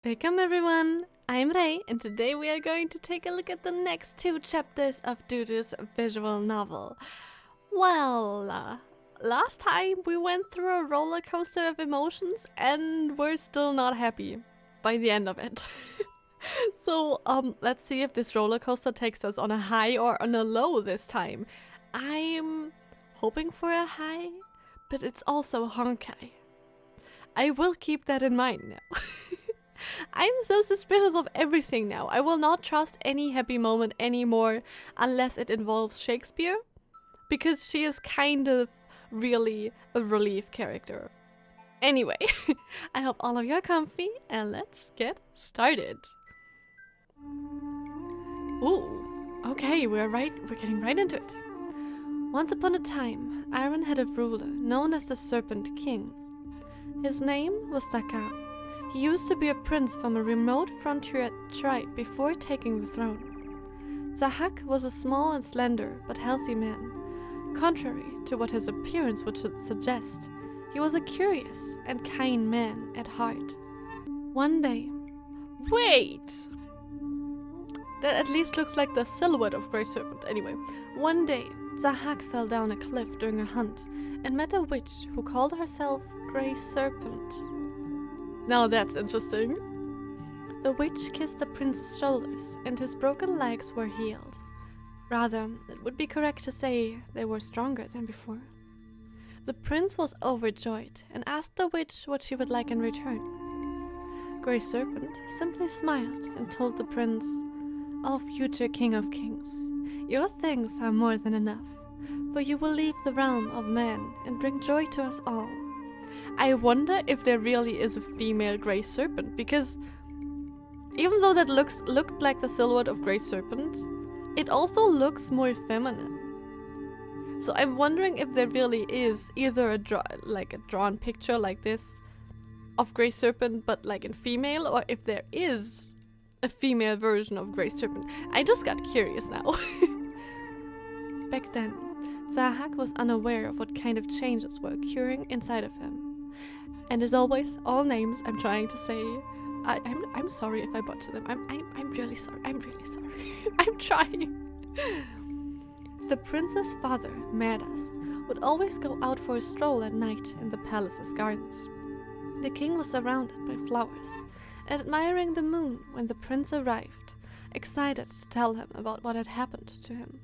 Welcome everyone, I'm Ray and today we are going to take a look at the next two chapters of Dudu's visual novel. Last time we went through a roller coaster of emotions and we're still not happy by the end of it. So let's see if this roller coaster takes us on a high or on a low this time. I'm hoping for a high, but it's also HONKAI. I will keep that in mind now. I'm so suspicious of everything now. I will not trust any happy moment anymore unless it involves Shakespeare, because she is kind of really a relief character. Anyway, I hope all of you are comfy and let's get started. Ooh, okay, we're getting right into it. Once upon a time, Iron had a ruler known as the Serpent King. His name was Saka. He used to be a prince from a remote frontier tribe before taking the throne. Zahak was a small and slender but healthy man. Contrary to what his appearance would suggest, he was a curious and kind man at heart. One day... Wait! That at least looks like the silhouette of Grey Serpent. Anyway, one day, Zahak fell down a cliff during a hunt and met a witch who called herself Grey Serpent. Now that's interesting. The witch kissed the prince's shoulders and his broken legs were healed. Rather, it would be correct to say they were stronger than before. The prince was overjoyed and asked the witch what she would like in return. Grey Serpent simply smiled and told the prince, "O future king of kings, your thanks are more than enough, for you will leave the realm of man and bring joy to us all." I wonder if there really is a female Grey Serpent, because even though that looked like the silhouette of Grey Serpent, it also looks more feminine. So I'm wondering if there really is either a drawn picture like this of Grey Serpent, but like in female, or if there is a female version of Grey Serpent. I just got curious now. Back then, Zahak was unaware of what kind of changes were occurring inside of him. And as always, all names I'm trying to say, I'm sorry if I butcher them. I'm really sorry. I'm really sorry. I'm trying. The prince's father, Merdas, would always go out for a stroll at night in the palace's gardens. The king was surrounded by flowers, admiring the moon when the prince arrived, excited to tell him about what had happened to him.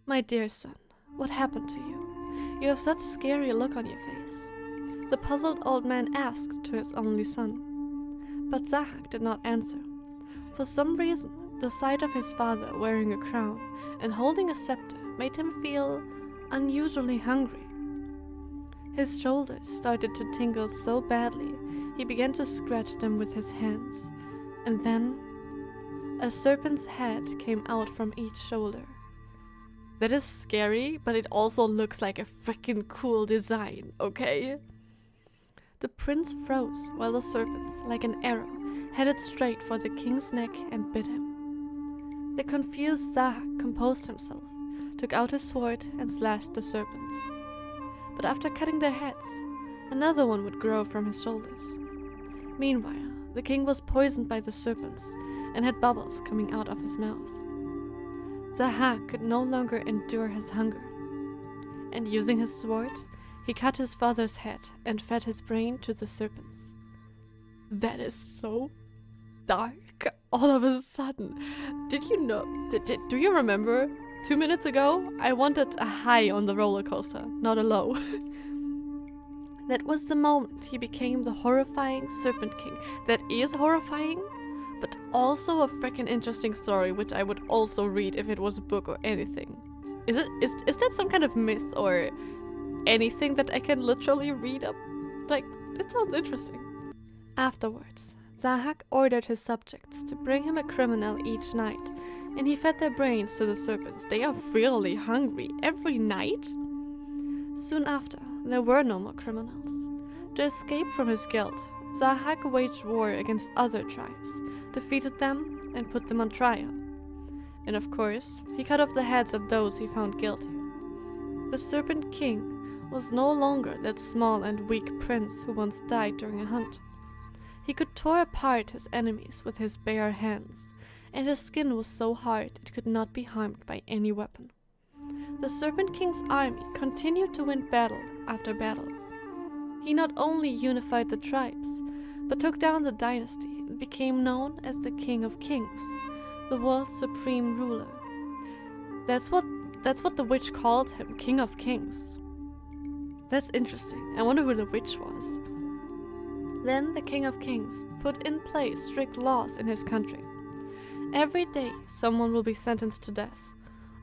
"My dear son, what happened to you? You have such a scary look on your face," the puzzled old man asked to his only son. But Zahak did not answer. For some reason, the sight of his father wearing a crown and holding a scepter made him feel unusually hungry. His shoulders started to tingle so badly, he began to scratch them with his hands. And then, a serpent's head came out from each shoulder. That is scary, but it also looks like a freaking cool design, okay? The prince froze while the serpent, like an arrow, headed straight for the king's neck and bit him. The confused Zahak composed himself, took out his sword and slashed the serpents. But after cutting their heads, another one would grow from his shoulders. Meanwhile, the king was poisoned by the serpents and had bubbles coming out of his mouth. Zahak could no longer endure his hunger, and using his sword, he cut his father's head and fed his brain to the serpents. That is so dark all of a sudden. Did you know? Do you remember? 2 minutes ago, I wanted a high on the roller coaster, not a low. That was the moment he became the horrifying Serpent King. That is horrifying, but also a freaking interesting story, which I would also read if it was a book or anything. Is that some kind of myth or anything that I can literally read up? Like, it sounds interesting. Afterwards, Zahak ordered his subjects to bring him a criminal each night, and he fed their brains to the serpents. They are really hungry every night. Soon after, there were no more criminals. To escape from his guilt, Zahak waged war against other tribes, defeated them, and put them on trial. And of course, he cut off the heads of those he found guilty. The Serpent King was no longer that small and weak prince who once died during a hunt. He could tear apart his enemies with his bare hands, and his skin was so hard it could not be harmed by any weapon. The Serpent King's army continued to win battle after battle. He not only unified the tribes, but took down the dynasty and became known as the King of Kings, the world's supreme ruler. That's what the witch called him, King of Kings. That's interesting. I wonder who the witch was. Then the King of Kings put in place strict laws in his country. Every day someone will be sentenced to death,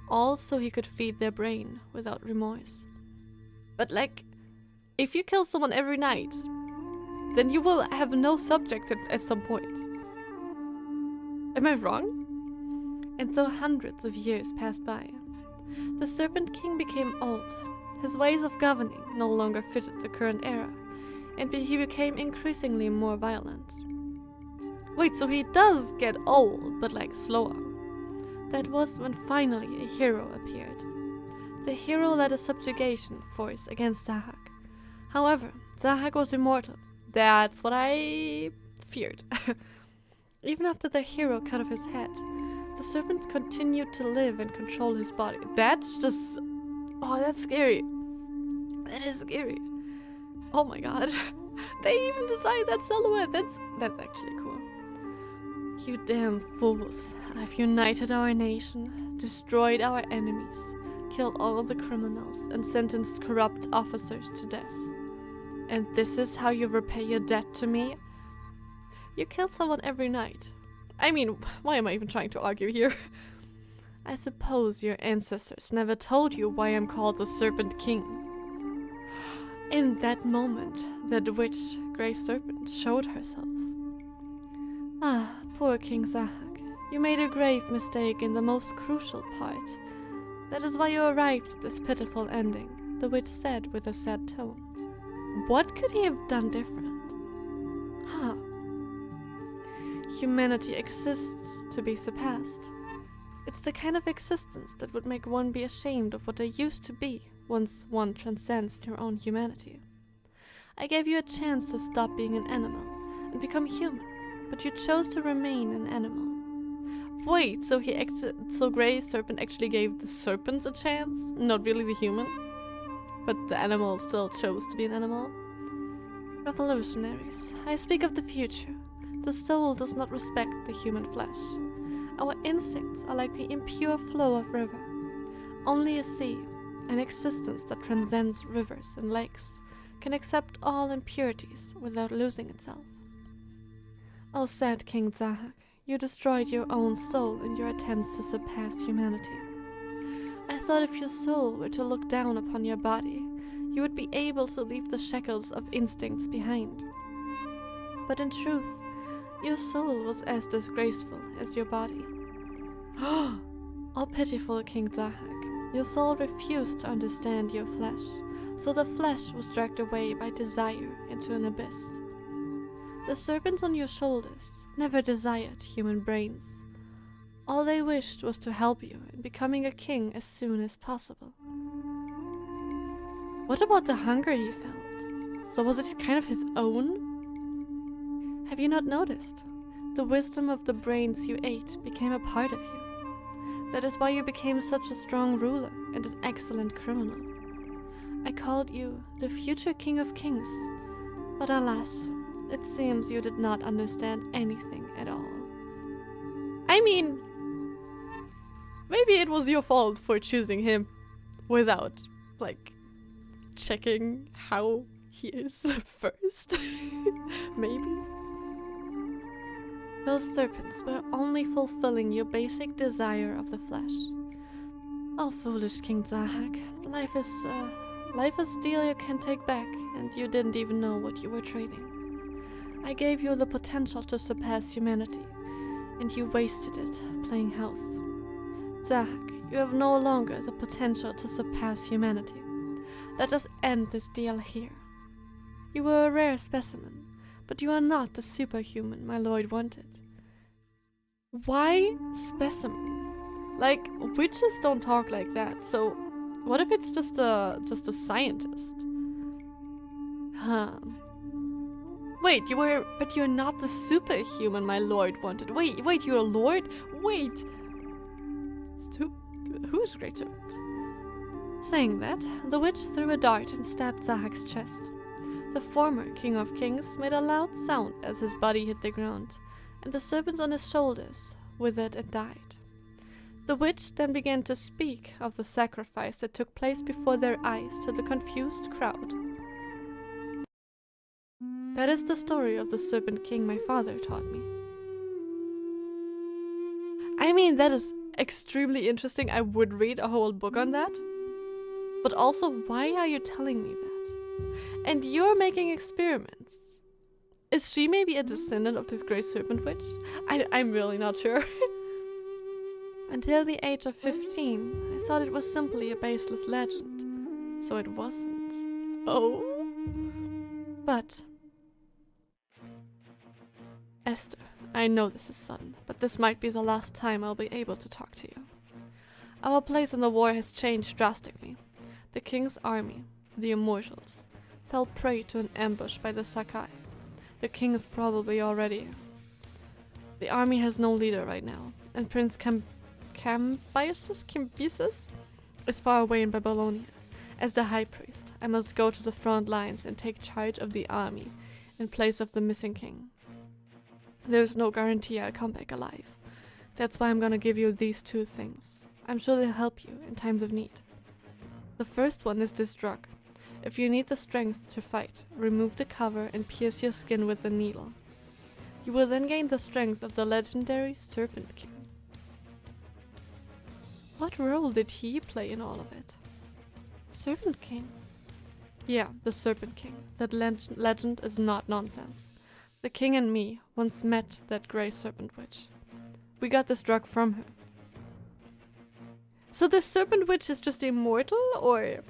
all so he could feed their brain without remorse. But like, if you kill someone every night, then you will have no subject at some point. Am I wrong? And so hundreds of years passed by. The Serpent King became old. His ways of governing no longer fitted the current era, and he became increasingly more violent. Wait, so he does get old, but like slower. That was when finally a hero appeared. The hero led a subjugation force against Zahak. However, Zahak was immortal. That's what I feared. Even after the hero cut off his head, the serpents continued to live and control his body. That's just... oh, that's scary. That is scary. Oh my god. They even designed that silhouette. That's actually cool. You damn fools. I've united our nation, destroyed our enemies, killed all the criminals, and sentenced corrupt officers to death. And this is how you repay your debt to me? You kill someone every night. I mean, why am I even trying to argue here? I suppose your ancestors never told you why I'm called the Serpent King. In that moment, the witch, Grey Serpent, showed herself. Ah, poor King Zahak. You made a grave mistake in the most crucial part. That is why you arrived at this pitiful ending, the witch said with a sad tone. What could he have done different? Huh. Humanity exists to be surpassed. It's the kind of existence that would make one be ashamed of what they used to be once one transcends their own humanity. I gave you a chance to stop being an animal and become human, but you chose to remain an animal. Wait, so Grey Serpent actually gave the serpents a chance, not really the human? But the animal still chose to be an animal? Revolutionaries, I speak of the future. The soul does not respect the human flesh. Our instincts are like the impure flow of river. Only a sea, an existence that transcends rivers and lakes, can accept all impurities without losing itself. O sad King Zahak, you destroyed your own soul in your attempts to surpass humanity. I thought if your soul were to look down upon your body, you would be able to leave the shackles of instincts behind. But in truth, your soul was as disgraceful as your body. Oh pitiful King Zahak, your soul refused to understand your flesh, so the flesh was dragged away by desire into an abyss. The serpents on your shoulders never desired human brains. All they wished was to help you in becoming a king as soon as possible. What about the hunger he felt? So was it kind of his own? Have you not noticed? The wisdom of the brains you ate became a part of you. That is why you became such a strong ruler and an excellent criminal. I called you the future King of Kings, but alas, it seems you did not understand anything at all. I mean, maybe it was your fault for choosing him without, like, checking how he is first. Maybe. Those serpents were only fulfilling your basic desire of the flesh. Oh, foolish King Zahak, life is a deal you can take back, and you didn't even know what you were trading. I gave you the potential to surpass humanity, and you wasted it playing house. Zahak, you have no longer the potential to surpass humanity. Let us end this deal here. You were a rare specimen, but you are not the superhuman my lord wanted. Why specimen? Like, witches don't talk like that, so what if it's just a scientist? Huh. Wait, but you're not the superhuman my lord wanted. Wait, you're a lord? Wait. Who is Great Serpent? Saying that, the witch threw a dart and stabbed Zahak's chest. The former King of Kings made a loud sound as his body hit the ground, and the serpents on his shoulders withered and died. The witch then began to speak of the sacrifice that took place before their eyes to the confused crowd. That is the story of the Serpent King my father taught me. I mean, that is extremely interesting. I would read a whole book on that. But also, why are you telling me that? And you're making experiments. Is she maybe a descendant of this Grey Serpent Witch? I'm really not sure. Until the age of 15, I thought it was simply a baseless legend. So it wasn't. Oh. But... Esther, I know this is sudden, but this might be the last time I'll be able to talk to you. Our place in the war has changed drastically. The king's army, the Immortals, fell prey to an ambush by the HONKAI. The king is probably already. The army has no leader right now, and Prince Cambyses is far away in Babylonia. As the high priest, I must go to the front lines and take charge of the army in place of the missing king. There's no guarantee I'll come back alive. That's why I'm gonna give you these two things. I'm sure they'll help you in times of need. The first one is this drug. If you need the strength to fight, remove the cover and pierce your skin with a needle. You will then gain the strength of the legendary Serpent King. What role did he play in all of it? Serpent King? Yeah, the Serpent King. That legend is not nonsense. The king and me once met that Grey Serpent Witch. We got this drug from her. So the Serpent Witch is just immortal, or...?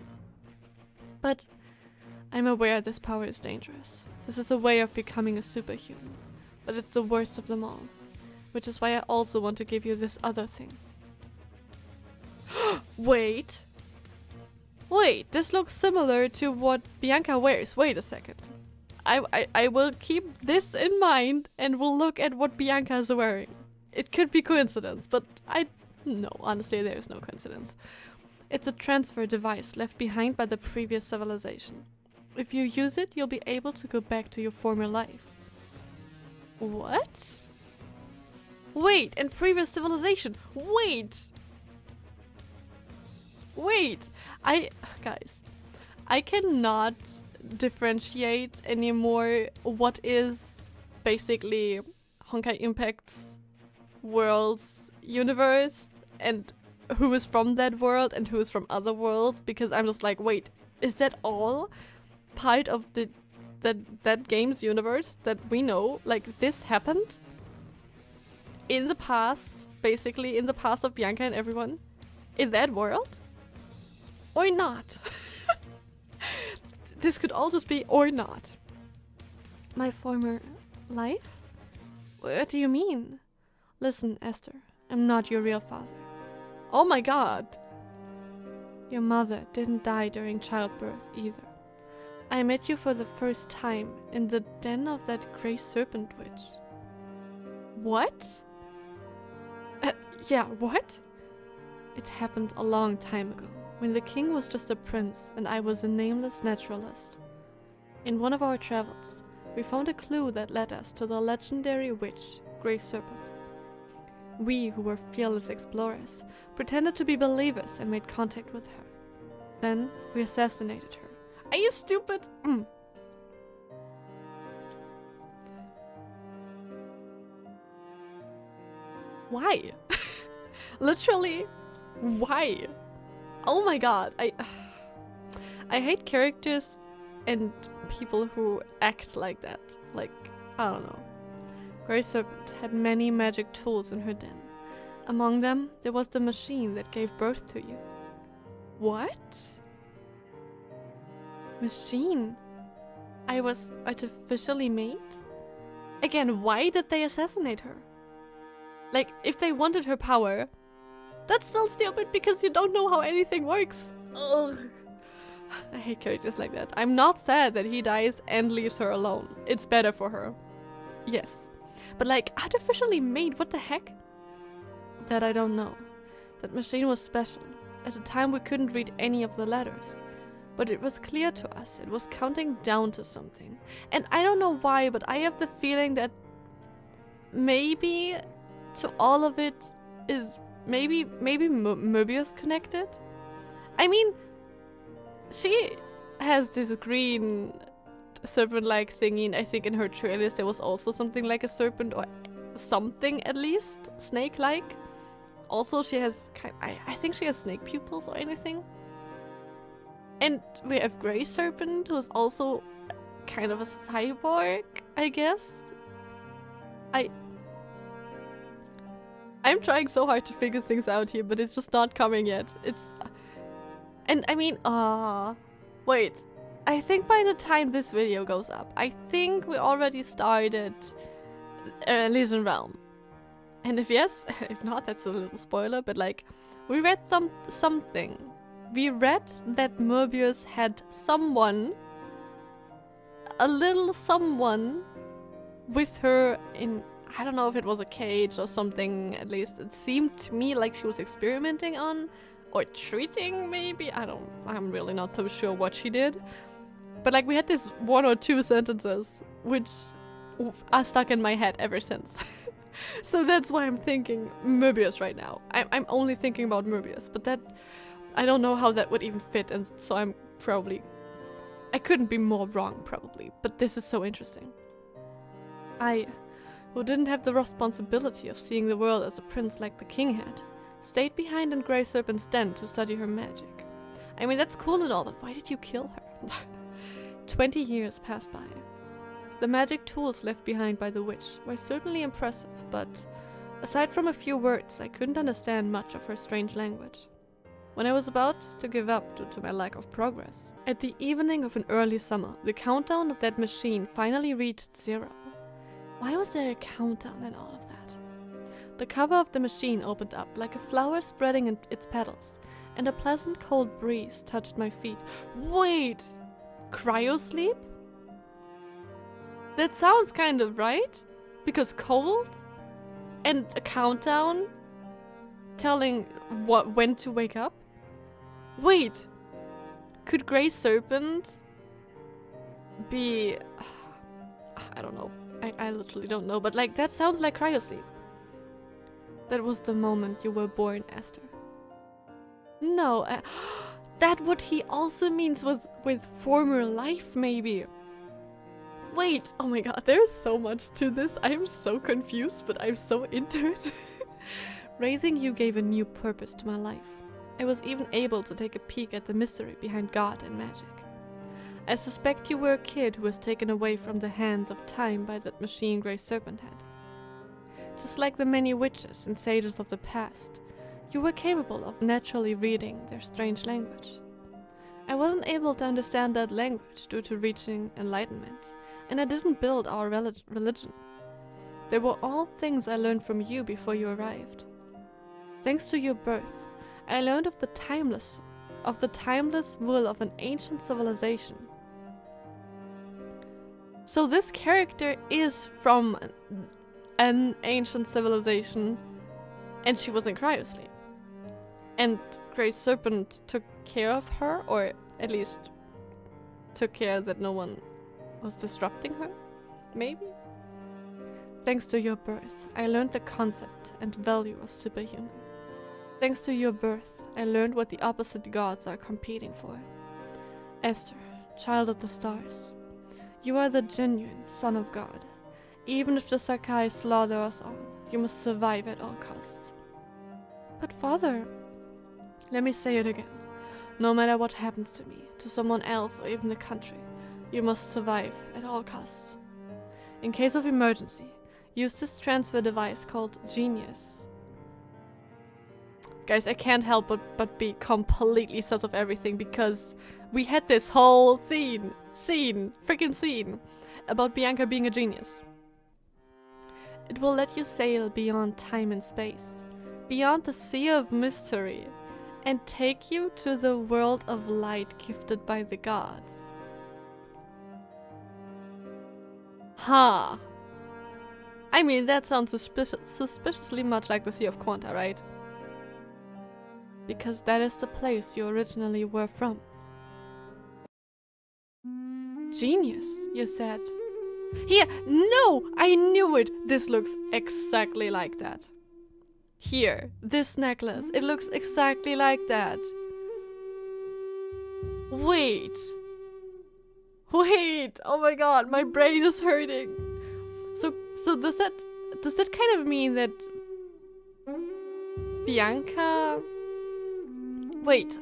But I'm aware this power is dangerous. This is a way of becoming a superhuman. But it's the worst of them all. Which is why I also want to give you this other thing. Wait! Wait, this looks similar to what Bianca wears. Wait a second. I will keep this in mind and we'll look at what Bianca is wearing. It could be coincidence, but no, honestly, there is no coincidence. It's a transfer device left behind by the previous civilization. If you use it, you'll be able to go back to your former life. What? Wait, and previous civilization. Wait! Guys, I cannot differentiate anymore what is basically Honkai Impact's world's universe and who is from that world and who is from other worlds, because I'm just like, wait, is that all part of that game's universe that we know? Like, this happened in the past, basically in the past of Bianca and everyone in that world? Or not? This could all just be or not. My former life? What do you mean? Listen, Esther, I'm not your real father. Oh my god! Your mother didn't die during childbirth either. I met you for the first time in the den of that Grey Serpent Witch. What? Yeah, what? It happened a long time ago, when the king was just a prince and I was a nameless naturalist. In one of our travels, we found a clue that led us to the legendary witch, Grey Serpent. We, who were fearless explorers, pretended to be believers and made contact with her. Then, we assassinated her. Are you stupid? Why? Literally, why? Oh my god, I hate characters and people who act like that. Like, I don't know. Grey Serpent had many magic tools in her den. Among them, there was the machine that gave birth to you. What? Machine? I was artificially made? Again, why did they assassinate her? Like, if they wanted her power, that's still stupid because you don't know how anything works. Ugh. I hate characters like that. I'm not sad that he dies and leaves her alone. It's better for her. Yes. But like, artificially made, what the heck? That I don't know. That machine was special. At the time we couldn't read any of the letters. But it was clear to us. It was counting down to something. And I don't know why, but I have the feeling that maybe to all of it is maybe Möbius connected? I mean, she has this green serpent-like thingy, and I think in her trailers there was also something like a serpent, or something at least, snake-like. Also, she has, I think she has snake pupils or anything. And we have Grey Serpent, who's also kind of a cyborg, I guess. I'm trying so hard to figure things out here, but it's just not coming yet. And I mean, wait. I think by the time this video goes up, I think we already started Elysian Realm. And if yes, if not, that's a little spoiler, but like, we read something. We read that Möbius had someone, a little someone, with her in, I don't know if it was a cage or something, at least it seemed to me like she was experimenting on, or treating maybe, I'm really not so sure what she did. But like, we had this 1 or 2 sentences, which are stuck in my head ever since. So that's why I'm thinking Möbius right now. I'm only thinking about Möbius, but that, I don't know how that would even fit, and so I couldn't be more wrong probably, but this is so interesting. I, who didn't have the responsibility of seeing the world as a prince like the king had, stayed behind in Grey Serpent's den to study her magic. I mean, that's cool and all, but why did you kill her? 20 years passed by. The magic tools left behind by the witch were certainly impressive, but aside from a few words, I couldn't understand much of her strange language. When I was about to give up due to my lack of progress, at the evening of an early summer, the countdown of that machine finally reached 0. Why was there a countdown and all of that? The cover of the machine opened up like a flower spreading its petals, and a pleasant cold breeze touched my feet. Wait! Cryosleep? That sounds kind of right, because cold and a countdown telling when to wake up. Wait, could Grey Serpent be? I don't know. I literally don't know, but like that sounds like cryosleep. That was the moment you were born, Esther. No, that what he also means with former life, maybe. Wait, oh my god, there's so much to this. I am so confused, but I'm so into it. Raising you gave a new purpose to my life. I was even able to take a peek at the mystery behind God and magic. I suspect you were a kid who was taken away from the hands of time by that machine Grey Serpent had. Just like the many witches and sages of the past, you were capable of naturally reading their strange language. I wasn't able to understand that language due to reaching enlightenment, and I didn't build our religion. They were all things I learned from you before you arrived. Thanks to your birth, I learned of the timeless will of an ancient civilization. So this character is from an ancient civilization, and she was in cryosleep. And Grey Serpent took care of her, or at least took care that no one was disrupting her, maybe? Thanks to your birth, I learned the concept and value of superhuman. Thanks to your birth, I learned what the opposite gods are competing for. Esther, child of the stars, you are the genuine son of God. Even if the HONKAI slaughter us all, you must survive at all costs. But father, let me say it again. No matter what happens to me, to someone else, or even the country, you must survive at all costs. In case of emergency, use this transfer device called Genius. Guys, I can't help but be completely sus of everything, because we had this whole freaking scene, about Bianca being a genius. It will let you sail beyond time and space, beyond the sea of mystery, and take you to the world of light gifted by the gods. Huh. I mean, that sounds suspiciously much like the Sea of Quanta, right? Because that is the place you originally were from. Genius, you said. Here, no! I knew it! This looks exactly like that. Here, this necklace, it looks exactly like that. Wait! Wait! Oh my god, my brain is hurting. So does that kind of mean that Bianca... Wait.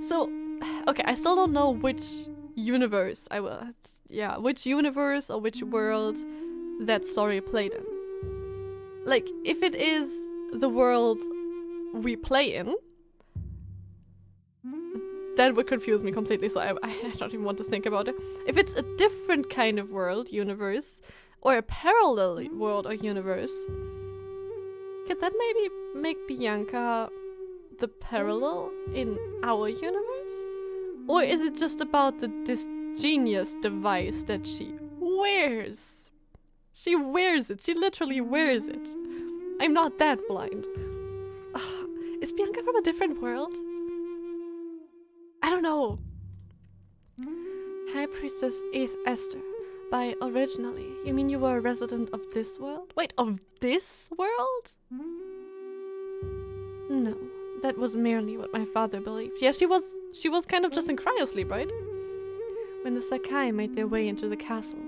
So, okay, I still don't know which universe which universe or which world that story played in. Like, if it is the world we play in, that would confuse me completely, so I don't even want to think about it. If it's a different kind of world, universe, or a parallel world or universe, could that maybe make Bianca the parallel in our universe? Or is it just about this genius device that she wears? She wears it. She literally wears it. I'm not that blind. Is Bianca from a different world? I don't know. High Priestess Esther. By originally, you mean you were a resident of this world? Wait, of this world? No, that was merely what my father believed. Yeah, she was kind of just in cryosleep, right? When the HONKAI made their way into the castle,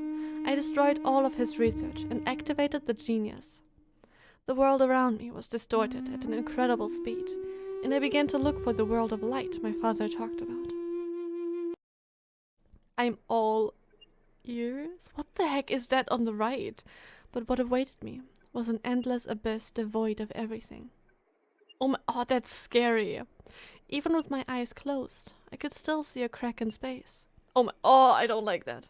I destroyed all of his research and activated the genius. The world around me was distorted at an incredible speed, and I began to look for the world of light my father talked about. I'm all ears? What the heck is that on the right? But what awaited me was an endless abyss devoid of everything. Oh, that's scary. Even with my eyes closed, I could still see a crack in space. Oh, I don't like that.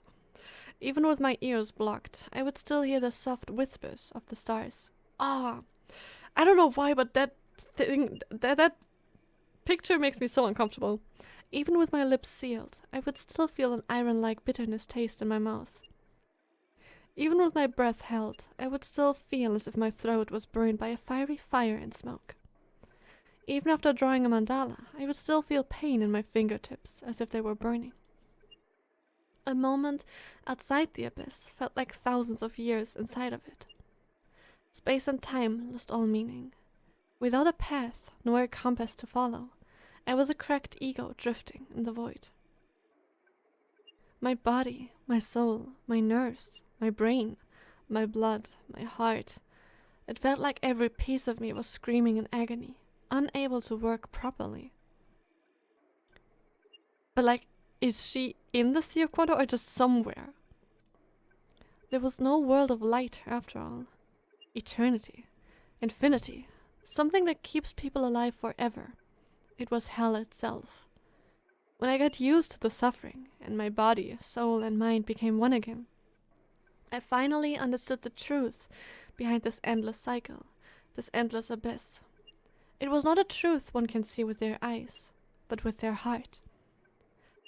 Even with my ears blocked, I would still hear the soft whispers of the stars. I don't know why, but that picture makes me so uncomfortable. Even with my lips sealed, I would still feel an iron-like bitterness taste in my mouth. Even with my breath held, I would still feel as if my throat was burned by a fiery fire and smoke. Even after drawing a mandala, I would still feel pain in my fingertips, as if they were burning. A moment outside the abyss felt like thousands of years inside of it. Space and time lost all meaning. Without a path, nor a compass to follow, I was a cracked ego drifting in the void. My body, my soul, my nerves, my brain, my blood, my heart. It felt like every piece of me was screaming in agony, unable to work properly. But like, is she in the Sea of Quanta or just somewhere? There was no world of light after all. Eternity, infinity, something that keeps people alive forever. It was hell itself. When I got used to the suffering, and my body, soul, and mind became one again, I finally understood the truth behind this endless cycle, this endless abyss. It was not a truth one can see with their eyes, but with their heart.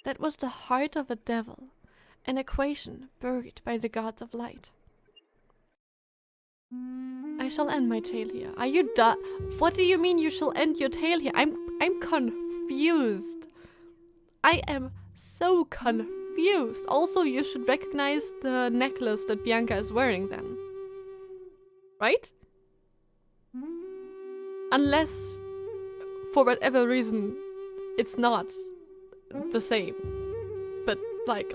That was the heart of a devil, an equation buried by the gods of light. I shall end my tale here. Are you done? What do you mean you shall end your tale here? I'm confused. I am so confused. Also, you should recognize the necklace that Bianca is wearing then. Right? Unless, for whatever reason, it's not the same. But, like,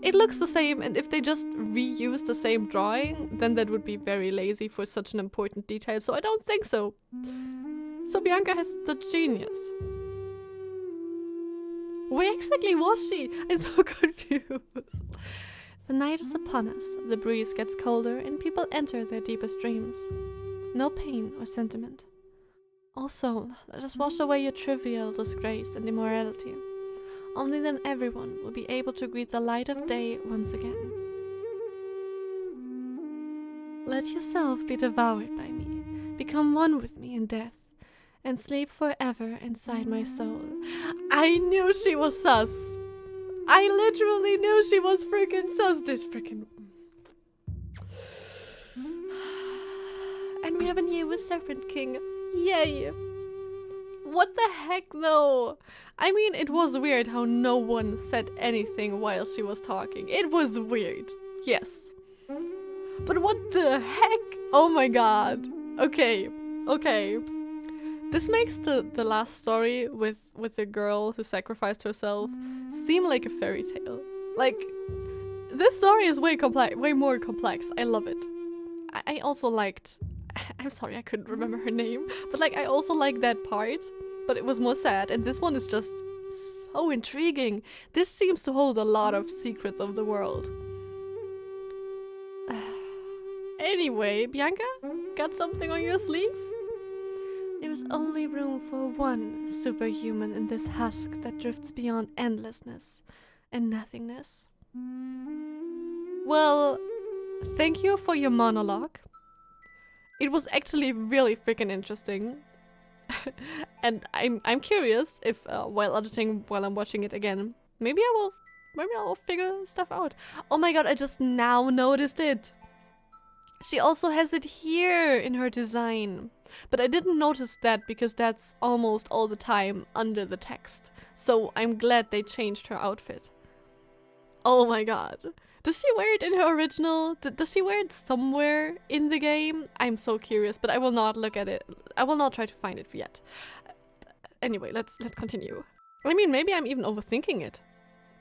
it looks the same, and if they just reuse the same drawing, then that would be very lazy for such an important detail, so I don't think so. So Bianca has the genius. Where exactly was she? I'm so confused. The night is upon us, the breeze gets colder, and people enter their deepest dreams. No pain or sentiment. O soul, let us wash away your trivial disgrace and immorality. Only then everyone will be able to greet the light of day once again. Let yourself be devoured by me, become one with me in death, and sleep forever inside my soul. I knew she was sus. I literally knew she was freaking sus. This freaking... And we have a new Serpent King. Yay. What the heck though? I mean, it was weird how no one said anything while she was talking. It was weird. Yes. But what the heck? Oh my god. Okay. Okay. This makes the last story with the girl who sacrificed herself seem like a fairy tale. Like, this story is way more complex. I love it. I also liked... I'm sorry, I couldn't remember her name. But like, I also liked that part. But it was more sad. And this one is just so intriguing. This seems to hold a lot of secrets of the world. Anyway, Bianca, got something on your sleeve? There's only room for one superhuman in this husk that drifts beyond endlessness and nothingness. Well, thank you for your monologue. It was actually really freaking interesting. And I'm curious if while I'm watching it again, maybe I will figure stuff out. Oh my god, I just now noticed it. She also has it here in her design. But I didn't notice that because that's almost all the time under the text. So I'm glad they changed her outfit. Oh my god. Does she wear it in her original? Does she wear it somewhere in the game? I'm so curious, but I will not look at it. I will not try to find it yet. Anyway, let's continue. I mean, maybe I'm even overthinking it.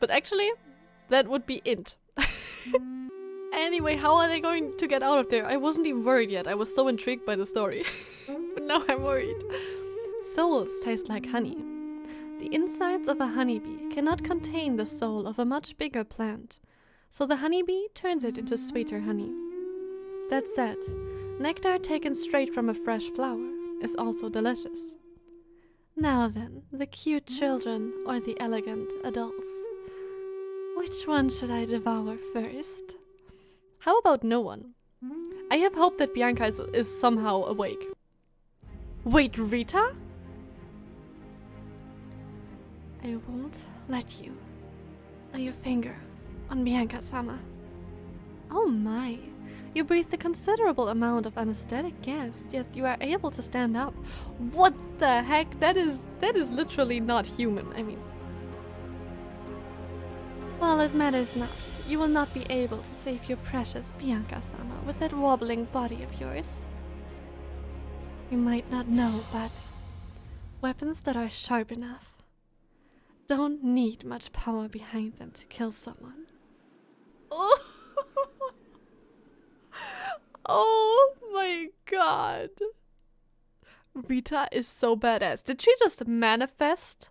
But actually, that would be int. Anyway, how are they going to get out of there? I wasn't even worried yet. I was so intrigued by the story. But now I'm worried. Souls taste like honey. The insides of a honeybee cannot contain the soul of a much bigger plant. So the honeybee turns it into sweeter honey. That said, nectar taken straight from a fresh flower is also delicious. Now then, the cute children or the elegant adults. Which one should I devour first? How about no one? I have hope that Bianca is somehow awake. Wait, Rita? I won't let you lay your finger on Bianca-sama. Oh my, you breathed a considerable amount of anesthetic gas, yet you are able to stand up. What the heck? That is literally not human, I mean. Well, it matters not. You will not be able to save your precious Bianca-sama with that wobbling body of yours. You might not know, but weapons that are sharp enough don't need much power behind them to kill someone. Oh, oh my god. Rita is so badass. Did she just manifest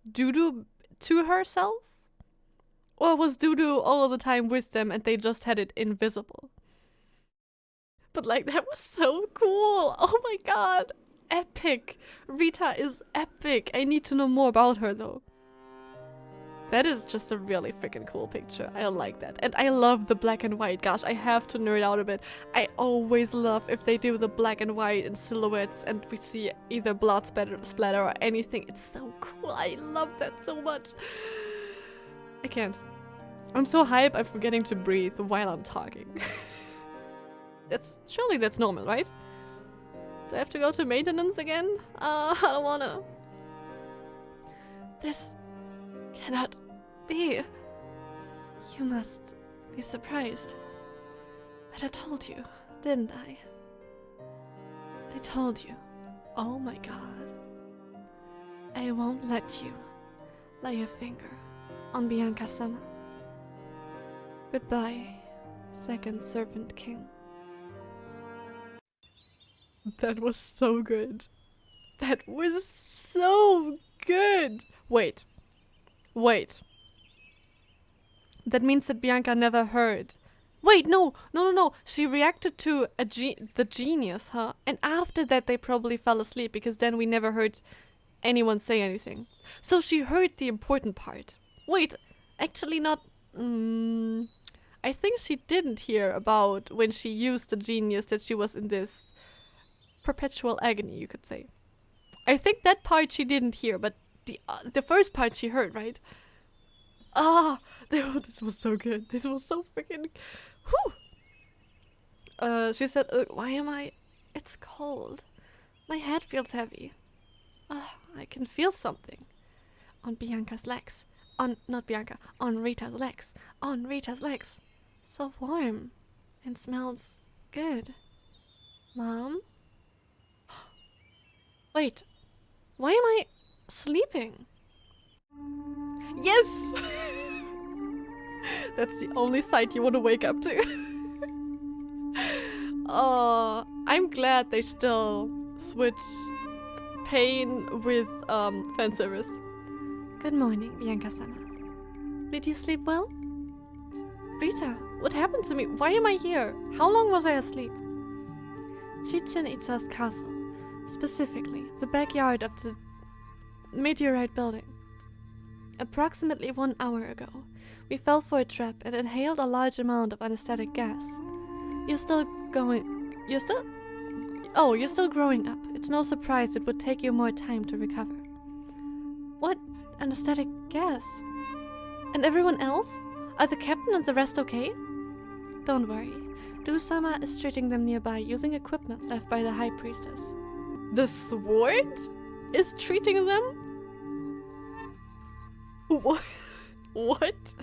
Dudu to herself? Or was Dudu all of the time with them and they just had it invisible? But like, that was so cool. Oh my god. Epic. Rita is epic. I need to know more about her though. That is just a really freaking cool picture. I like that. And I love the black and white. Gosh, I have to nerd out a bit. I always love if they do the black and white in silhouettes and we see either blood splatter or anything. It's so cool. I love that so much. I can't. I'm so hyped I'm forgetting to breathe while I'm talking. Surely that's normal, right? Do I have to go to maintenance again? I don't wanna. This cannot be. You must be surprised. But I told you, didn't I? I told you. Oh my god. I won't let you lay a finger on Bianca-sama. Goodbye, second Serpent King. That was so good. That was so good. Wait. That means that Bianca never heard. Wait, no. She reacted to the genius, huh? And after that they probably fell asleep because then we never heard anyone say anything. So she heard the important part. Wait, actually not. I think she didn't hear about when she used the genius that she was in this perpetual agony, you could say. I think that part she didn't hear, but the first part she heard, right? Ah, this was so good. This was so freaking. Whew. She said, "Why am I? It's cold. My head feels heavy. I can feel something on Bianca's legs. Not Bianca. On Rita's legs. On Rita's legs. So warm, and smells good. Mom? Wait, why am I sleeping? Yes! That's the only sight you want to wake up to. Oh, I'm glad they still switch pain with fan service. Good morning, Bianca-sama. Did you sleep well? Rita, what happened to me? Why am I here? How long was I asleep? Chichen Itza's castle, specifically the backyard of the meteorite building. Approximately 1 hour ago, we fell for a trap and inhaled a large amount of anesthetic gas. You're still growing up. It's no surprise it would take you more time to recover. What? Anesthetic gas? And everyone else? Are the captain and the rest okay? Don't worry. Du-sama is treating them nearby using equipment left by the High Priestess. The sword is treating them? What? What?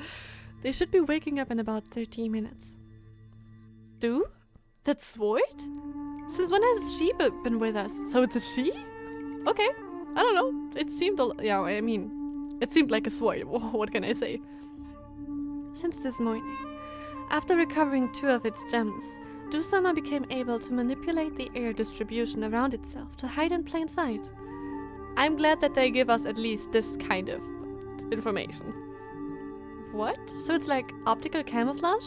They should be waking up in about 30 minutes. Du? That sword? Since when has she been with us? So it's a she? Okay. I don't know. It seemed it seemed like a sword. What can I say? Since this morning. After recovering 2 of its gems, Du-sama became able to manipulate the air distribution around itself to hide in plain sight. I'm glad that they give us at least this kind of information. What? So it's like optical camouflage?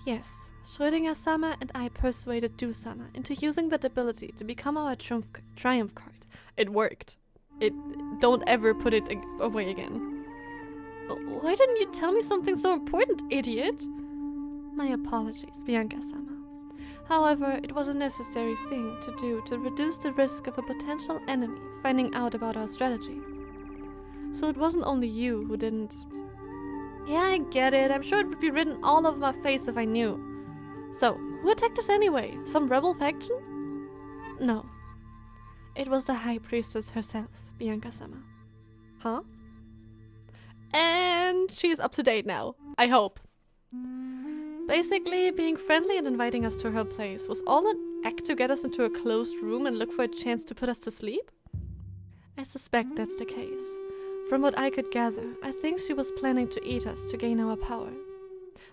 Yes. Schrödinger-sama and I persuaded Du-sama into using that ability to become our triumph card. It worked. Don't ever put it away again. Why didn't you tell me something so important, idiot? My apologies, Bianca-sama. However, it was a necessary thing to do to reduce the risk of a potential enemy finding out about our strategy. So it wasn't only you who didn't... Yeah, I get it. I'm sure it would be written all over my face if I knew. So, who attacked us anyway? Some rebel faction? No. It was the High Priestess herself, Bianca-sama. Huh? And she's up to date now. I hope. Basically, being friendly and inviting us to her place was all an act to get us into a closed room and look for a chance to put us to sleep? I suspect that's the case. From what I could gather, I think she was planning to eat us to gain our power.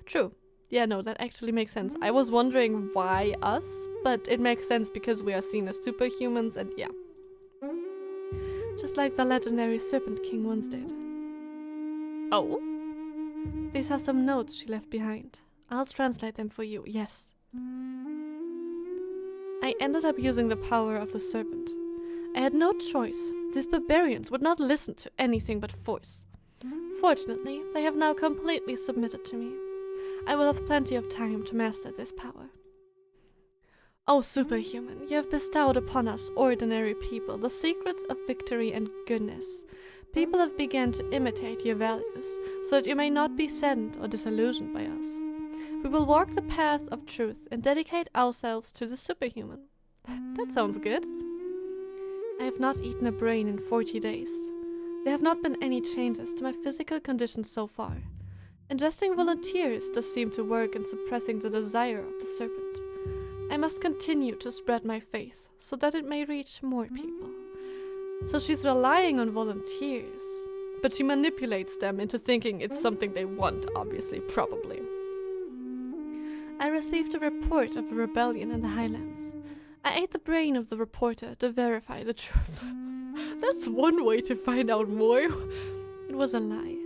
True. Yeah, no, that actually makes sense. I was wondering why us, but it makes sense because we are seen as superhumans and yeah. Just like the legendary Serpent King once did. Oh? These are some notes she left behind. I'll translate them for you, yes. I ended up using the power of the Serpent. I had no choice. These barbarians would not listen to anything but force. Fortunately, they have now completely submitted to me. I will have plenty of time to master this power. Oh, superhuman, you have bestowed upon us, ordinary people, the secrets of victory and goodness. People have begun to imitate your values, so that you may not be saddened or disillusioned by us. We will walk the path of truth and dedicate ourselves to the superhuman. That sounds good. I have not eaten a brain in 40 days. There have not been any changes to my physical condition so far. Ingesting volunteers does seem to work in suppressing the desire of the serpent. I must continue to spread my faith, so that it may reach more people. So she's relying on volunteers, but she manipulates them into thinking it's something they want, obviously, probably. I received a report of a rebellion in the Highlands. I ate the brain of the reporter to verify the truth. That's one way to find out more. It was a lie,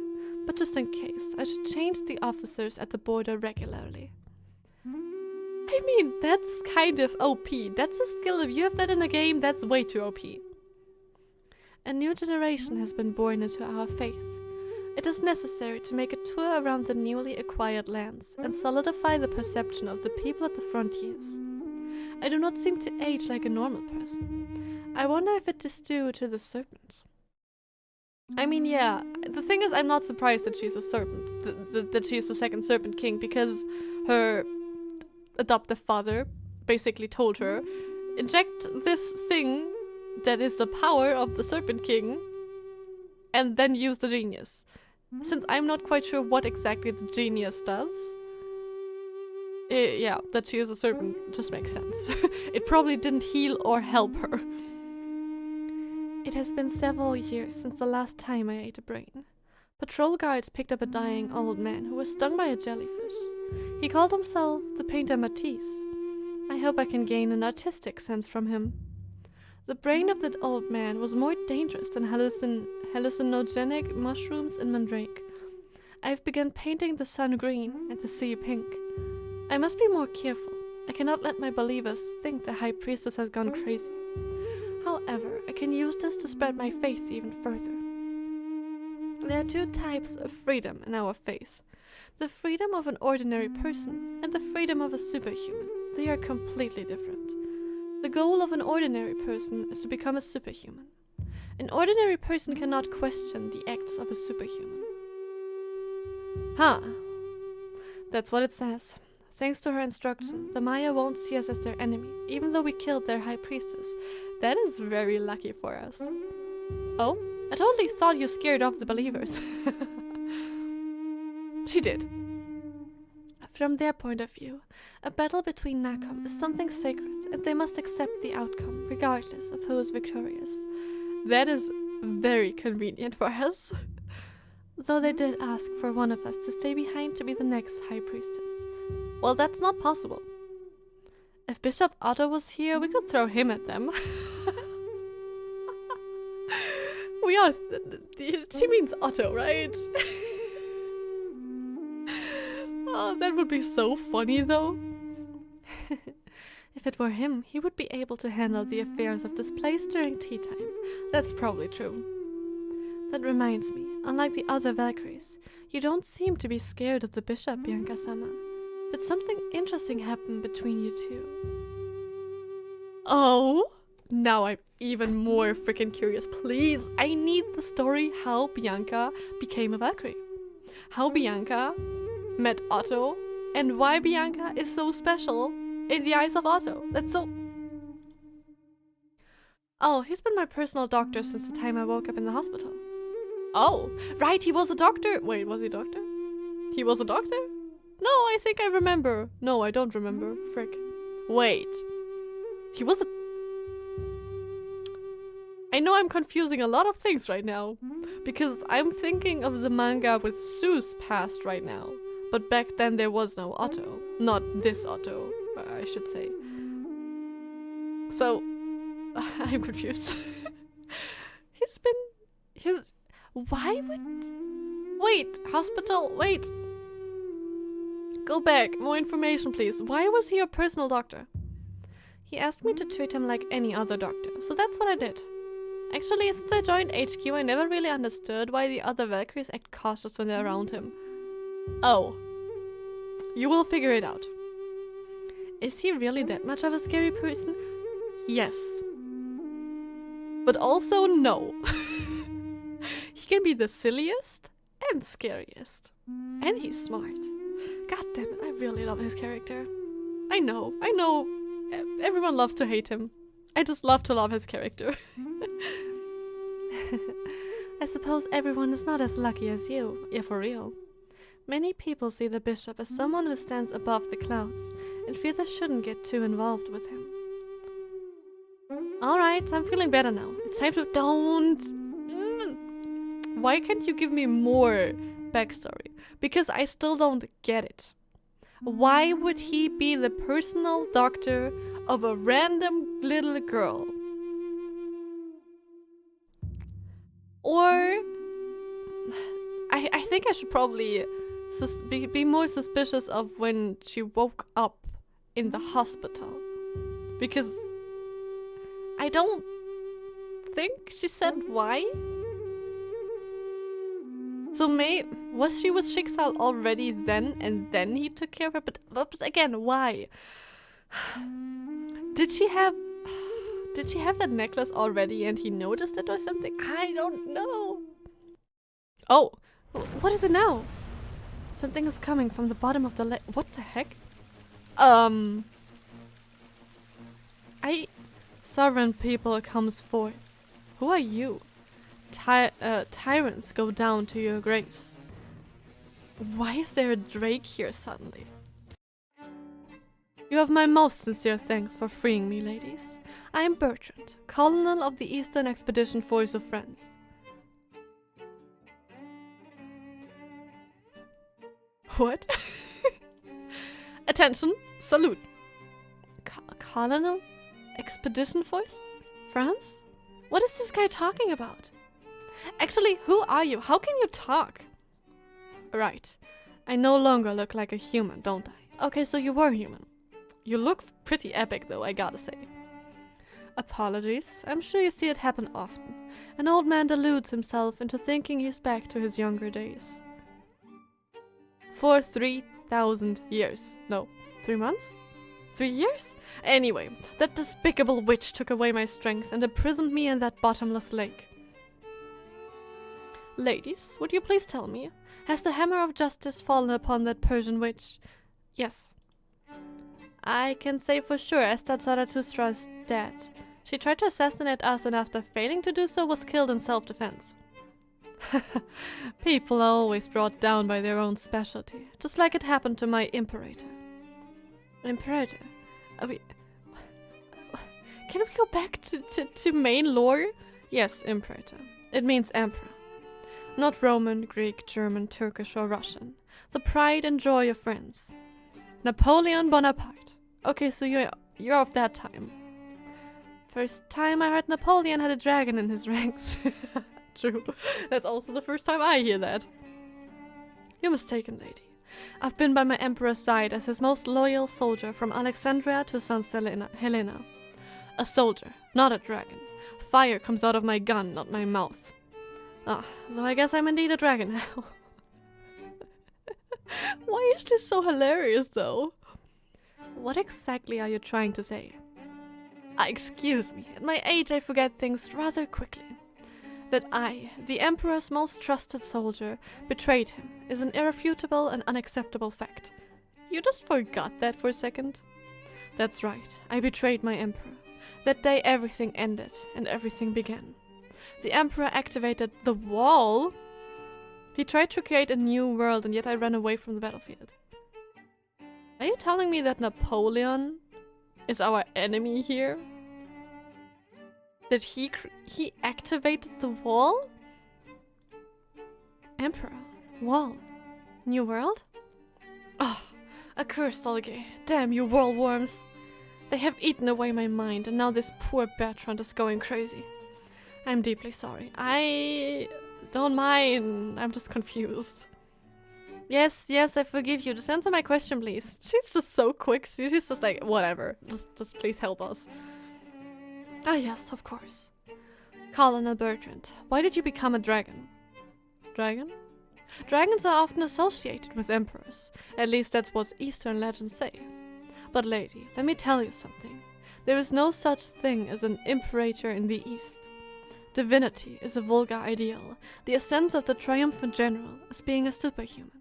but just in case, I should change the officers at the border regularly. I mean, that's kind of OP. That's a skill. If you have that in a game, that's way too OP. A new generation has been born into our faith. It is necessary to make a tour around the newly acquired lands and solidify the perception of the people at the frontiers. I do not seem to age like a normal person. I wonder if it is due to the serpent. I mean, yeah, the thing is, I'm not surprised that she's a serpent, that she's the second Serpent King, because her adoptive father basically told her, inject this thing that is the power of the Serpent King, and then use the genius. Since I'm not quite sure what exactly the genius does, yeah, that she is a serpent just makes sense. It probably didn't heal or help her. It has been several years since the last time I ate a brain. Patrol guards picked up a dying old man who was stung by a jellyfish. He called himself the Painter Matisse. I hope I can gain an artistic sense from him. The brain of that old man was more dangerous than hallucinogenic mushrooms and mandrake. I've begun painting the sun green and the sea pink. I must be more careful. I cannot let my believers think the High Priestess has gone crazy. However, I can use this to spread my faith even further. There are two types of freedom in our faith. The freedom of an ordinary person and the freedom of a superhuman. They are completely different. The goal of an ordinary person is to become a superhuman. An ordinary person cannot question the acts of a superhuman. Huh. That's what it says. Thanks to her instruction, the Maya won't see us as their enemy, even though we killed their High Priestess. That is very lucky for us. Oh, I totally thought you scared off the believers. She did. From their point of view, a battle between Nakom is something sacred, and they must accept the outcome, regardless of who is victorious. That is very convenient for us. Though they did ask for one of us to stay behind to be the next High Priestess. Well, that's not possible. If Bishop Otto was here, we could throw him at them. We are... she means Otto, right? Oh, that would be so funny, though. If it were him, he would be able to handle the affairs of this place during tea time. That's probably true. That reminds me, unlike the other Valkyries, you don't seem to be scared of the bishop, Bianca-sama. Did something interesting happen between you two? Oh, now I'm even more freaking curious. Please, I need the story how Bianca became a Valkyrie. How Bianca met Otto, and why Bianca is so special in the eyes of Otto. That's so... Oh, he's been my personal doctor since the time I woke up in the hospital. Oh, right, he was a doctor. Wait, was he a doctor? He was a doctor? No, I think I remember. No, I don't remember. Frick. Wait. He was a... I know I'm confusing a lot of things right now. Because I'm thinking of the manga with Sue's past right now. But back then there was no Otto. Not this Otto, I should say. So, I'm confused. Why would... Wait, hospital, wait. Go back, more information please. Why was he a personal doctor? He asked me to treat him like any other doctor, so that's what I did. Actually, since I joined HQ, I never really understood why the other Valkyries act cautious when they're around him. Oh. You will figure it out. Is he really that much of a scary person? Yes. But also no. He can be the silliest and scariest. And he's smart. God damn it, I really love his character. I know. Everyone loves to hate him. I just love to love his character. I suppose everyone is not as lucky as you, yeah, for real. Many people see the bishop as someone who stands above the clouds and feel they shouldn't get too involved with him. Alright, I'm feeling better now. It's time to... Don't... Why can't you give me more backstory? Because I still don't get it. Why would he be the personal doctor of a random little girl? Or... I think I should probably be more suspicious of when she woke up in the hospital. Because I don't think she said why. So was she with Schicksal already then and then he took care of her? But again, why? Did she have... Did she have that necklace already and he noticed it or something? I don't know. Oh, what is it now? Something is coming from the bottom of the lake. What the heck? Sovereign people comes forth. Who are you? Tyrants go down to your graves. Why is there a drake here suddenly? You have my most sincere thanks for freeing me, ladies. I am Bertrand, colonel of the Eastern Expedition Force of Friends. What? Attention, salute. Colonel? Expedition Force? France? What is this guy talking about? Actually, who are you? How can you talk? Right. I no longer look like a human, don't I? Okay, so you were human. You look pretty epic though, I gotta say. Apologies. I'm sure you see it happen often. An old man deludes himself into thinking he's back to his younger days. For 3,000 years. No, 3 months? 3 years? Anyway, that despicable witch took away my strength and imprisoned me in that bottomless lake. Ladies, would you please tell me, has the hammer of justice fallen upon that Persian witch? Yes. I can say for sure Esther Zarathustra is dead. She tried to assassinate us and after failing to do so was killed in self-defense. People are always brought down by their own specialty, just like it happened to my Imperator. Imperator? Can we go back to main lore? Yes, Imperator. It means emperor. Not Roman, Greek, German, Turkish or Russian. The pride and joy of France. Napoleon Bonaparte. Okay, so you're of that time. First time I heard Napoleon had a dragon in his ranks. True. That's also the first time I hear that. You're mistaken, lady. I've been by my emperor's side as his most loyal soldier from Alexandria to St. Helena. A soldier, not a dragon. Fire comes out of my gun, not my mouth. Ah, though I guess I'm indeed a dragon now. Why is this so hilarious, though? What exactly are you trying to say? Excuse me, at my age I forget things rather quickly. That I, the Emperor's most trusted soldier, betrayed him is an irrefutable and unacceptable fact. You just forgot that for a second? That's right, I betrayed my Emperor. That day everything ended and everything began. The Emperor activated the wall. He tried to create a new world and yet I ran away from the battlefield. Are you telling me that Napoleon is our enemy here? That he activated the wall? Emperor. Wall. New world? Ah, accursed Olga. Damn you world worms. They have eaten away my mind and now this poor Bertrand is going crazy. I'm deeply sorry. I don't mind. I'm just confused. Yes, I forgive you. Just answer my question, please. She's just so quick. She's just like, whatever. Just please help us. Ah, yes, of course. Colonel Bertrand, why did you become a dragon? Dragon? Dragons are often associated with emperors. At least that's what Eastern legends say. But lady, let me tell you something. There is no such thing as an imperator in the East. Divinity is a vulgar ideal, the essence of the triumphant general as being a superhuman.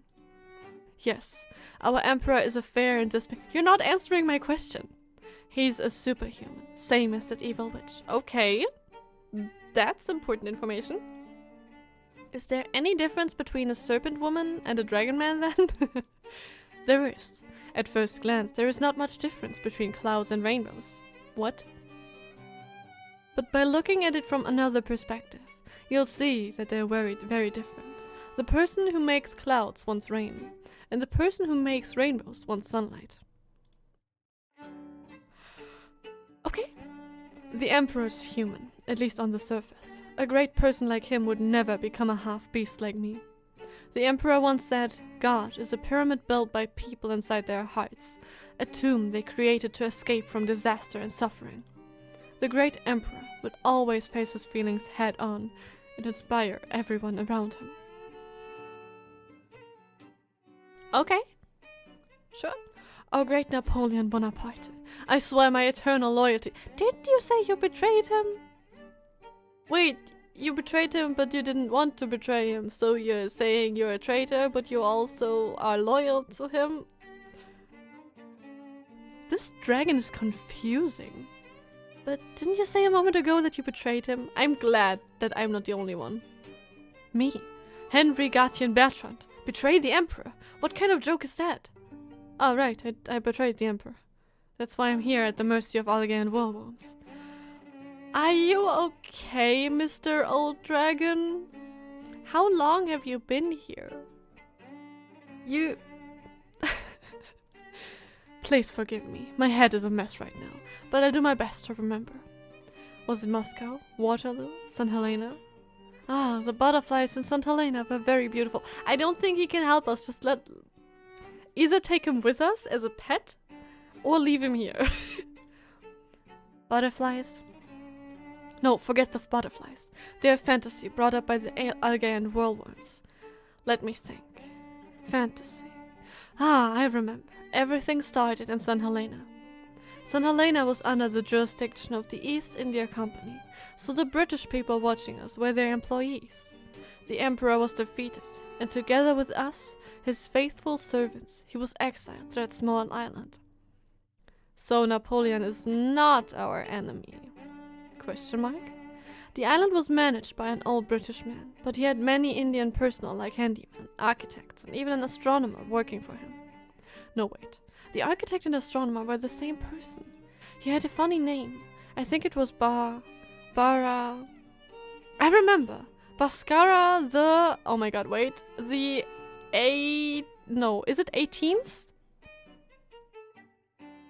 Yes, our emperor is a fair and You're not answering my question. He's a superhuman, same as that evil witch. Okay, that's important information. Is there any difference between a serpent woman and a dragon man then? There is. At first glance, there is not much difference between clouds and rainbows. What? But by looking at it from another perspective, you'll see that they're very, very different. The person who makes clouds wants rain, and the person who makes rainbows wants sunlight. Okay. The Emperor's human, at least on the surface. A great person like him would never become a half-beast like me. The Emperor once said, God is a pyramid built by people inside their hearts, a tomb they created to escape from disaster and suffering. The great Emperor would always face his feelings head-on and inspire everyone around him. Okay. Sure. Oh, great Napoleon Bonaparte, I swear my eternal loyalty. Didn't you say you betrayed him? Wait, you betrayed him, but you didn't want to betray him, so you're saying you're a traitor, but you also are loyal to him? This dragon is confusing. But didn't you say a moment ago that you betrayed him? I'm glad that I'm not the only one. Me, Henry Gatien Bertrand, betrayed the Emperor? What kind of joke is that? Oh, right, I betrayed the Emperor. That's why I'm here at the mercy of HONKAI and whirlwinds. Are you okay, Mr. Old Dragon? How long have you been here? You... Please forgive me. My head is a mess right now, but I'll do my best to remember. Was it Moscow? Waterloo? St. Helena? Ah, the butterflies in St. Helena were very beautiful. I don't think he can help us. Just either take him with us as a pet or leave him here. Butterflies? No, forget the butterflies. They're fantasy brought up by the HONKAI and whirlwinds. Let me think. Fantasy. Ah, I remember. Everything started in St. Helena. St. Helena was under the jurisdiction of the East India Company, so the British people watching us were their employees. The Emperor was defeated, and together with us, his faithful servants, he was exiled to that small island. So Napoleon is not our enemy? Question mark? The island was managed by an old British man, but he had many Indian personnel like handymen, architects, and even an astronomer working for him. No, wait. The architect and astronomer were the same person. He had a funny name. I think it was Bara... I remember! Bhaskara the... Oh my god, wait. The... No, is it 18th?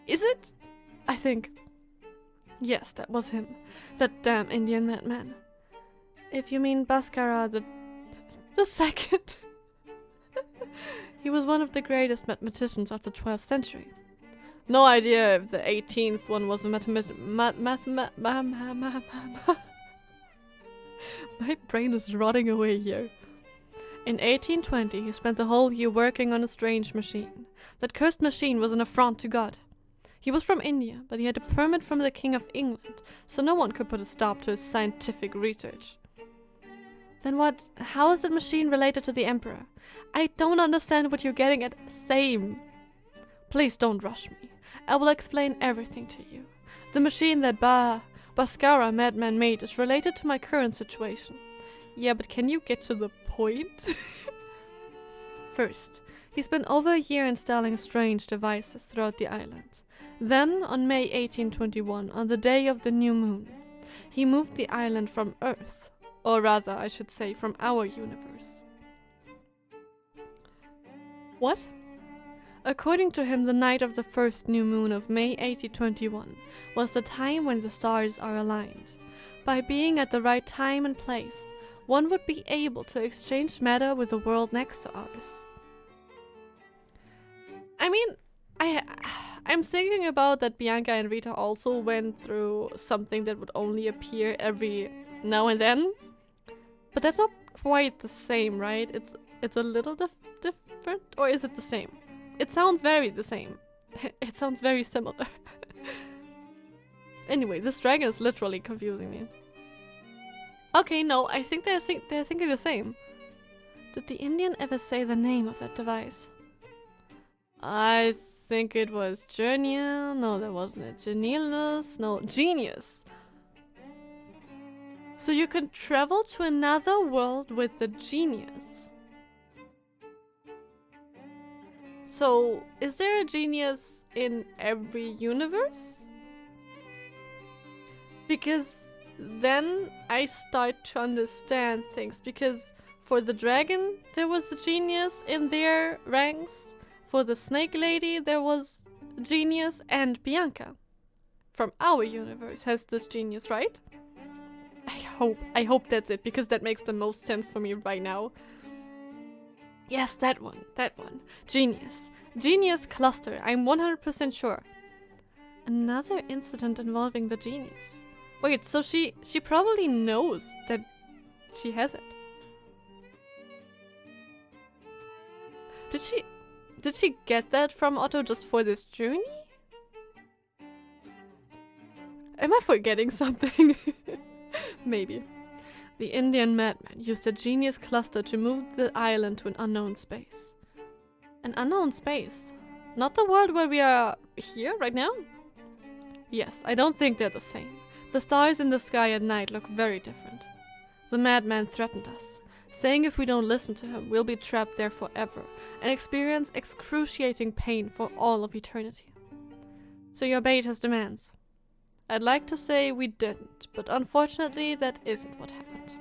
Is it? I think. Yes, that was him. That damn Indian madman. If you mean Bhaskara the second. He was one of the greatest mathematicians of the 12th century. No idea if the 18th one was a My brain is rotting away here. In 1820, he spent the whole year working on a strange machine. That cursed machine was an affront to God. He was from India, but he had a permit from the King of England, so no one could put a stop to his scientific research. Then how is that machine related to the Emperor? I don't understand what you're getting at. Same. Please don't rush me. I will explain everything to you. The machine that Bhaskara madman made is related to my current situation. Yeah, but can you get to the point? First, he spent over a year installing strange devices throughout the island. Then, on May 1821, on the day of the new moon, he moved the island from Earth, or rather, I should say, from our universe. What? According to him, the night of the first new moon of May 1821 was the time when the stars are aligned. By being at the right time and place, one would be able to exchange matter with the world next to ours. I mean, I'm thinking about that Bianca and Rita also went through something that would only appear every now and then. But that's not quite the same, right? It's a little different, or is it the same? It sounds very the same. It sounds very similar. Anyway, this dragon is literally confusing me. Okay, no, I think they're thinking the same. Did the Indian ever say the name of that device? I think it was Genia. No, that wasn't it. Genius. No, Genius. So you can travel to another world with the genius. So, is there a genius in every universe? Because then I start to understand things. Because for the dragon, there was a genius in their ranks. For the snake lady, there was a genius, and Bianca from our universe has this genius, right? I hope that's it, because that makes the most sense for me right now. Yes, that one. Genius. Genius cluster, I'm 100% sure. Another incident involving the genius. Wait, so she probably knows that she has it. Did she... Did she get that from Otto just for this journey? Am I forgetting something? Maybe. The Indian madman used a genius cluster to move the island to an unknown space. An unknown space? Not the world where we are here right now? Yes, I don't think they're the same. The stars in the sky at night look very different. The madman threatened us, saying if we don't listen to him, we'll be trapped there forever and experience excruciating pain for all of eternity. So you obeyed his demands. I'd like to say we didn't, but unfortunately that isn't what happened.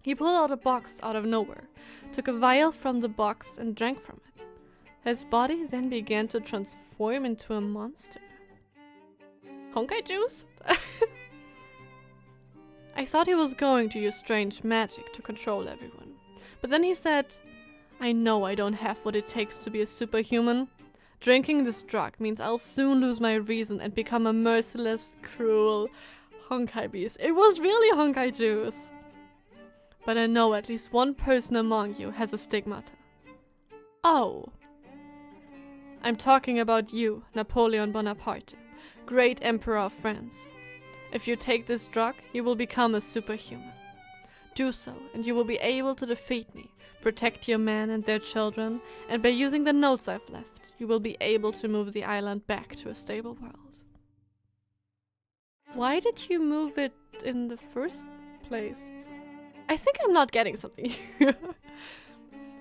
He pulled out a box out of nowhere, took a vial from the box and drank from it. His body then began to transform into a monster. Honkai juice? I thought he was going to use strange magic to control everyone. But then he said, I know I don't have what it takes to be a superhuman. Drinking this drug means I'll soon lose my reason and become a merciless, cruel Honkai beast. It was really Honkai juice. But I know at least one person among you has a stigmata. Oh. I'm talking about you, Napoleon Bonaparte, great Emperor of France. If you take this drug, you will become a superhuman. Do so, and you will be able to defeat me, protect your men and their children, and by using the notes I've left, you will be able to move the island back to a stable world. Why did you move it in the first place? I think I'm not getting something here.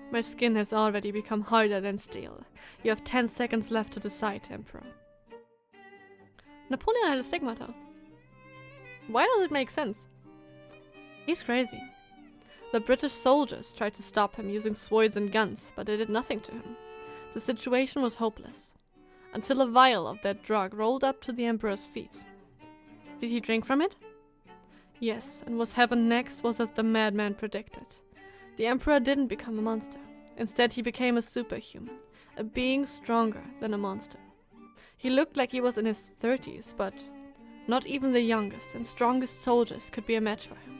My skin has already become harder than steel. You have 10 seconds left to decide, Emperor. Napoleon had a stigmata. Why does it make sense? He's crazy. The British soldiers tried to stop him using swords and guns, but they did nothing to him. The situation was hopeless, until a vial of that drug rolled up to the Emperor's feet. Did he drink from it? Yes, and what happened next was as the madman predicted. The Emperor didn't become a monster. Instead, he became a superhuman, a being stronger than a monster. He looked like he was in his 30s, but not even the youngest and strongest soldiers could be a match for him.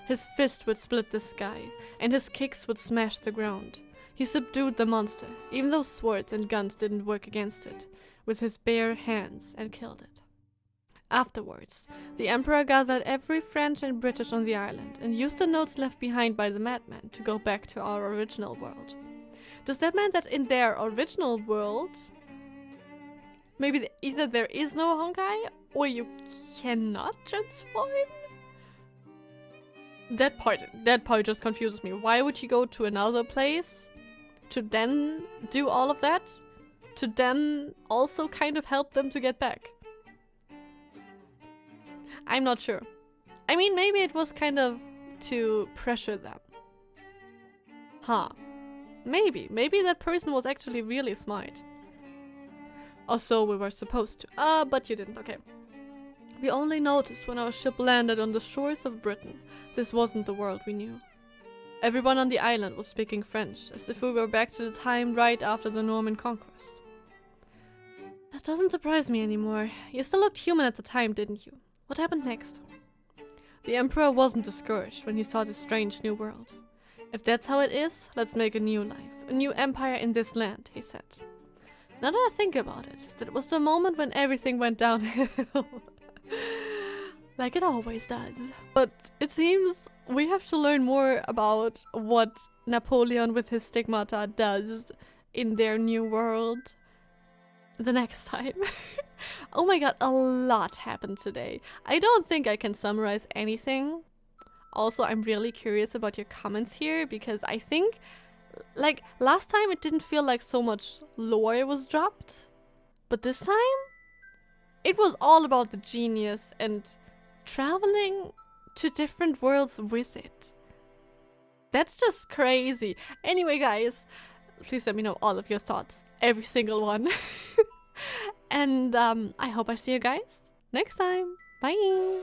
His fist would split the sky, and his kicks would smash the ground. He subdued the monster, even though swords and guns didn't work against it, with his bare hands and killed it. Afterwards, the Emperor gathered every French and British on the island and used the notes left behind by the madman to go back to our original world. Does that mean that in their original world, maybe either there is no Honkai or you cannot transform? That part just confuses me. Why would you go to another place to then do all of that? To then also kind of help them to get back? I'm not sure. I mean, maybe it was kind of to pressure them. Huh. Maybe. Maybe that person was actually really smart. Or so we were supposed to. But you didn't. Okay. We only noticed when our ship landed on the shores of Britain. This wasn't the world we knew. Everyone on the island was speaking French, as if we were back to the time right after the Norman conquest. That doesn't surprise me anymore. You still looked human at the time, didn't you? What happened next? The Emperor wasn't discouraged when he saw this strange new world. If that's how it is, let's make a new life, a new empire in this land, he said. Now that I think about it, that was the moment when everything went downhill. Like it always does. But it seems we have to learn more about what Napoleon with his stigmata does in their new world the next time. Oh my god, a lot happened today. I don't think I can summarize anything. Also, I'm really curious about your comments here, because I think, like, last time it didn't feel like so much lore was dropped. But this time, it was all about the genius and traveling to different worlds with it. That's just crazy. Anyway, guys, please let me know all of your thoughts. Every single one. And I hope I see you guys next time. Bye!